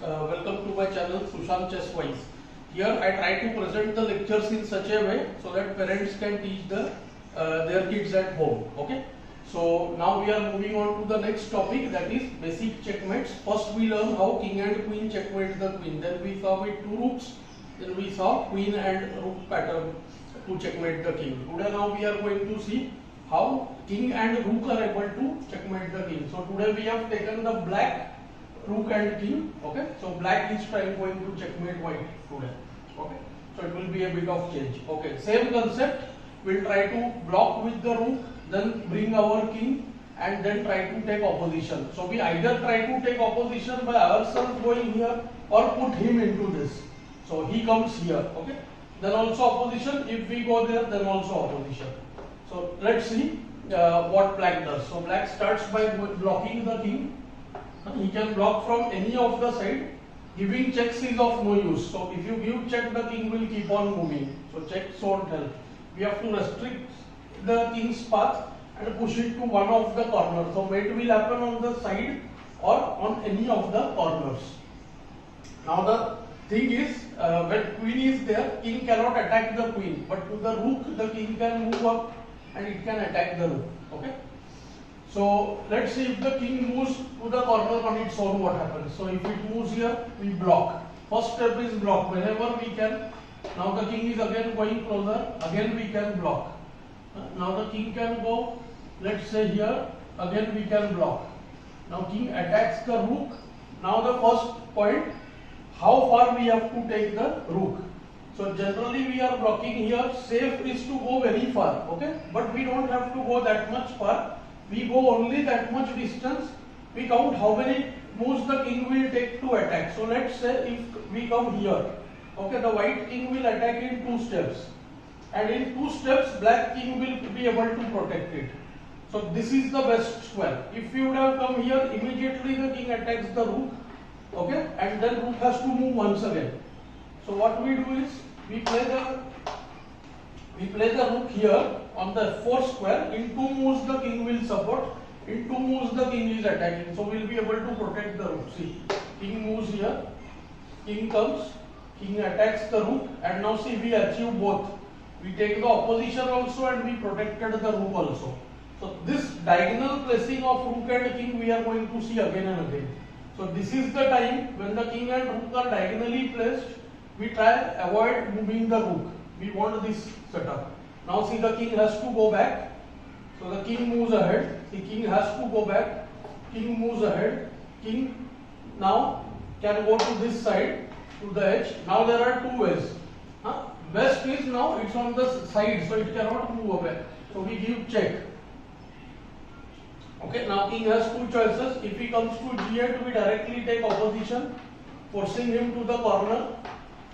welcome to my channel Sushant Chesswise. Here I try to present the lectures in such a way so that parents can teach their kids at home. Okay. So now we are moving on to the next topic, that is basic checkmates. First we learn how king and queen checkmate the queen. Then we saw with two rooks. Then we saw queen and rook pattern to checkmate the king. Today now we are going to see how king and rook are able to checkmate the king. So today we have taken the black rook and king. Okay, so black is going to checkmate white today. Okay, so it will be a bit of change. Okay, same concept. We'll try to block with the rook, then bring our king, and then try to take opposition. So we either try to take opposition by ourselves going here or put him into this. So he comes here. Okay, then also opposition. If we go there, then also opposition. So let's see what black does. So black starts by blocking the king. He can block from any of the side. Giving checks is of no use. So if you give check, the king will keep on moving. So checks won't help. We have to restrict the king's path and push it to one of the corners. So mate will happen on the side or on any of the corners. Now the thing is, when queen is there, king cannot attack the queen. But to the rook, the king can move up and it can attack the rook. Okay. So let's see if the king moves to the corner on its own, what happens. So if it moves here, we block. First step is block whenever we can. Now the king is again going closer, again we can block. Now the king can go, let's say here, again we can block. Now king attacks the rook. Now the first point, how far we have to take the rook. So generally we are blocking here. Safe is to go very far, okay? But we don't have to go that much far. We go only that much distance. We count how many moves the king will take to attack. So let's say if we come here, okay, the white king will attack in 2 steps. And in 2 steps, black king will be able to protect it. So this is the best square. If you would have come here, immediately the king attacks the rook, okay, and then rook has to move once again. So what we do is, we play the rook here on the F4 square. In 2 moves the king will support. In 2 moves the king is attacking. So we will be able to protect the rook. See, king moves here, king comes, king attacks the rook, and now see we achieve both. We take the opposition also and we protected the rook also. So this diagonal placing of rook and king we are going to see again and again. So this is the time when the king and rook are diagonally placed. We try avoid moving the rook. We want this setup. Now see the king has to go back. So the king moves ahead. The king has to go back. King moves ahead. King now can go to this side, to the edge. Now there are 2 ways. Best is now it's on the side, so it cannot move away. So we give check. Okay, now king has 2 choices. If he comes to g8, we directly take opposition, forcing him to the corner,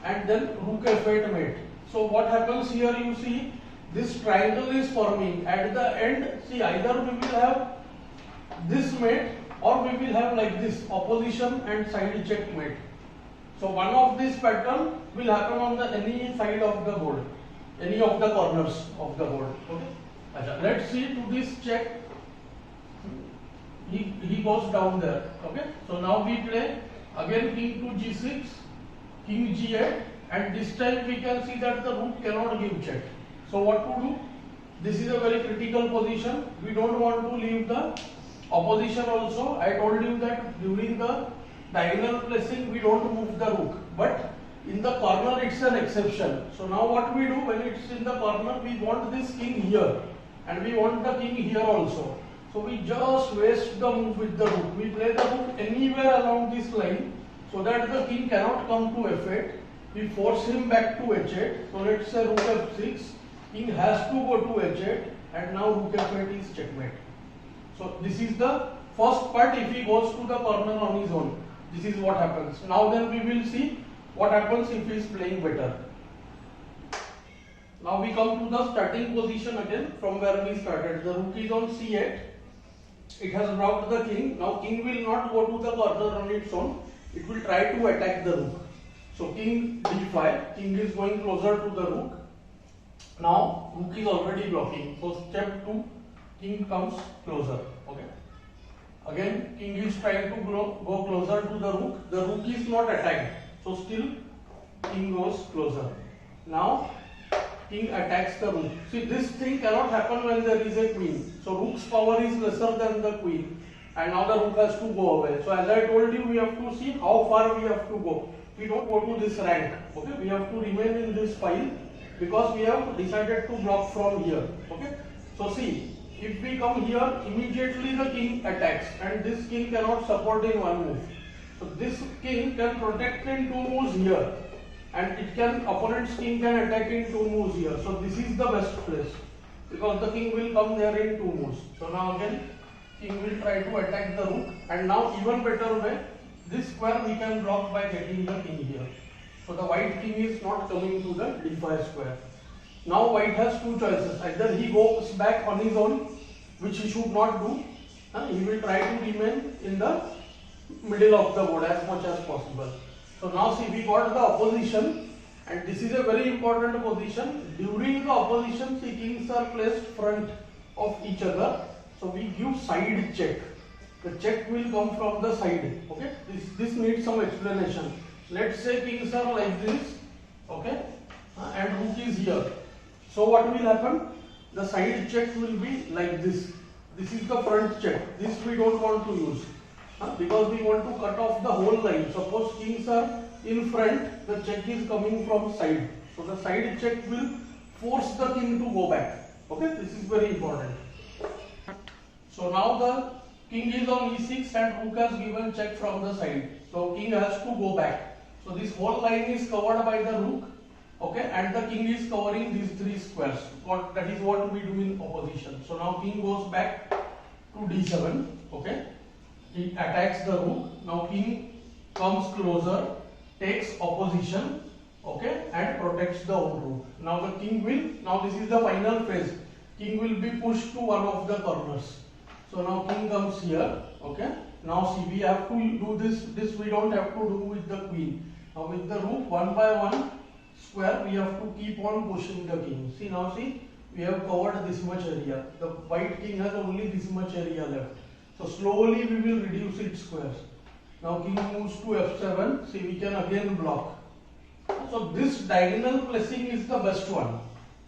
and then rook f8 mate. So what happens here, you see, this triangle is forming. At the end, see, either we will have this mate or we will have like this, opposition and side checkmate. So one of this pattern will happen on the any side of the board, any of the corners of the board. Okay. Let's see to this check. He goes down there. Okay. So now we play again king to g6, king g8, and this time we can see that the rook cannot give check. So what to do? This is a very critical position. We don't want to leave the opposition also. I told you that during the diagonal placing we don't move the rook, but in the corner it's an exception. So now what we do, when it's in the corner, we want this king here and we want the king here also. So we just waste the move with the rook. We play the rook anywhere along this line so that the king cannot come to f8. We force him back to h8. So let's say rook f6. King has to go to h8 and now rook f8 is checkmate. So this is the first part. If he goes to the corner on his own, this is what happens. Now then we will see what happens if he is playing better. Now we come to the starting position again from where we started. The rook is on c8. It has blocked the king. Now king will not go to the corner on its own. It will try to attack the rook. So king d5. King is going closer to the rook. Now rook is already blocking. So step 2, king comes closer. Okay. Again, king is trying to go closer to the rook. The rook is not attacked, so still king goes closer. Now king attacks the rook. See, this thing cannot happen when there is a queen. So rook's power is lesser than the queen, and now the rook has to go away. So as I told you, we have to see how far we have to go. We don't go to this rank. Okay, we have to remain in this file because we have decided to block from here. Okay, so see. If we come here, immediately the king attacks, and this king cannot support in one move. So this king can protect in two moves here, and opponent's king can attack in two moves here. So this is the best place because the king will come there in two moves. So now again, king will try to attack the rook, and now even better way, this square we can block by getting the king here. So the white king is not coming to the d5 square. Now white has two choices. Either he goes back on his own, which he should not do. He will try to remain in the middle of the board as much as possible. So now see, we got the opposition, and this is a very important position. During the opposition, see, kings are placed front of each other. So we give side check. The check will come from the side. Okay, this needs some explanation. Let's say kings are like this. Okay, and rook is here. So what will happen? The side check will be like this. This is the front check. This we don't want to use because we want to cut off the whole line. Suppose kings are in front, the check is coming from side. So the side check will force the king to go back. Okay, this is very important. So now the king is on e6 and rook has given check from the side. So king has to go back. So this whole line is covered by the rook. Okay, and the king is covering these three squares. That is what we do in opposition. So now king goes back to d7. Okay, he attacks the rook. Now king comes closer, takes opposition. Okay, and protects the own rook. Now the king will. Now this is the final phase. King will be pushed to one of the corners. So now king comes here. Okay. Now see, we have to do this. This we don't have to do with the queen. Now with the rook, one by one square, we have to keep on pushing the king. See, now see, we have covered this much area. The white king has only this much area left. So slowly we will reduce its squares. Now king moves to f7. See, we can again block. So this diagonal placing is the best one.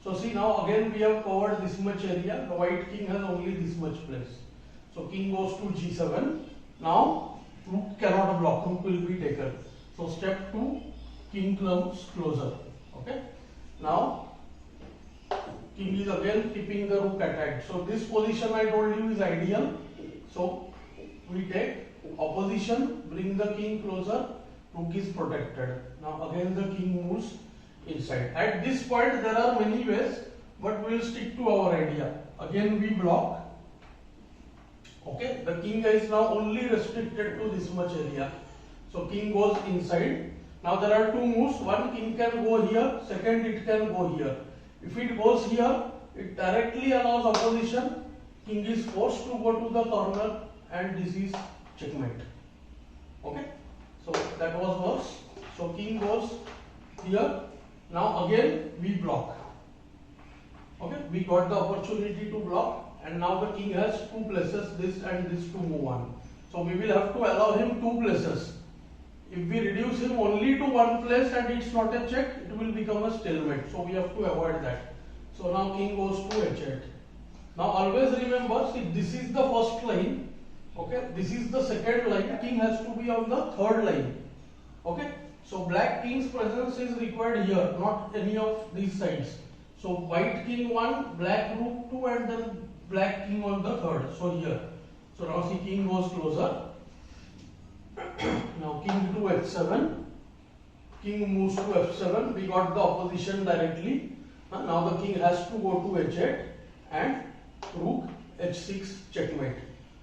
So see, now again we have covered this much area. The white king has only this much place. So king goes to g7. Now rook cannot block. Rook will be taken. So step 2. King comes closer. Okay. Now king is again keeping the rook attacked. So this position I told you is ideal. So we take opposition, bring the king closer, rook is protected. Now again the king moves inside. At this point there are many ways, but we will stick to our idea. Again we block. Okay. The king is now only restricted to this much area. So king goes inside. Now there are two moves. One, king can go here. Second, it can go here. If it goes here, it directly allows opposition. King is forced to go to the corner, and this is checkmate. Okay. So that was worse. So king goes here. Now again we block. Okay. We got the opportunity to block, and now the king has two places, this and this, to move on. So we will have to allow him two places. If we reduce him only to one place and it's not a check, it will become a stalemate. So we have to avoid that. So now king goes to h8. Now always remember, see, this is the first line. Okay, this is the second line. King has to be on the third line. Okay, so black king's presence is required here, not any of these sides. So white king 1, black rook 2, and then black king on the third. So here. So now see, king goes closer. Now king to f7, king moves to f7, we got the opposition directly. Now the king has to go to h8 and rook h6 checkmate.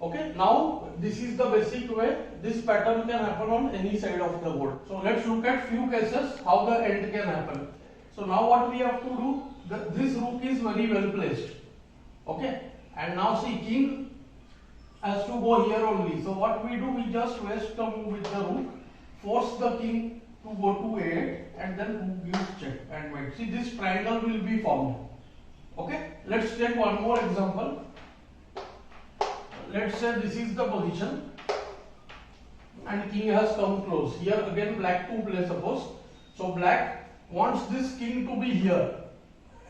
Okay, now this is the basic way. This pattern can happen on any side of the board. So let's look at few cases how the end can happen. So now what we have to do, this rook is very well placed. Okay, and now see, king has to go here only. So what we do, we just waste the move with the rook, force the king to go to a8, and then rook gives check and mate. See, this triangle will be formed. Okay, let's take one more example. let's say this is the position and king has come close. Here again black to play suppose. So black wants this king to be here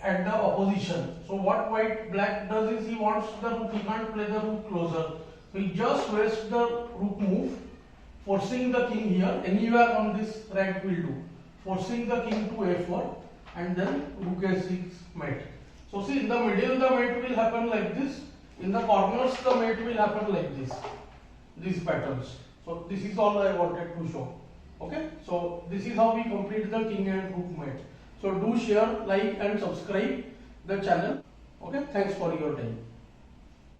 at the opposition. So what black does is he wants the rook, he can't play the rook closer. So he just wastes the rook move, forcing the king here, anywhere on this rank will do. Forcing the king to a4 and then rook a6 mate. So see, in the middle the mate will happen like this, in the corners the mate will happen like this, these patterns. So this is all I wanted to show. Okay, so this is how we complete the king and rook mate. So do share, like and subscribe the channel. Okay, thanks for your time.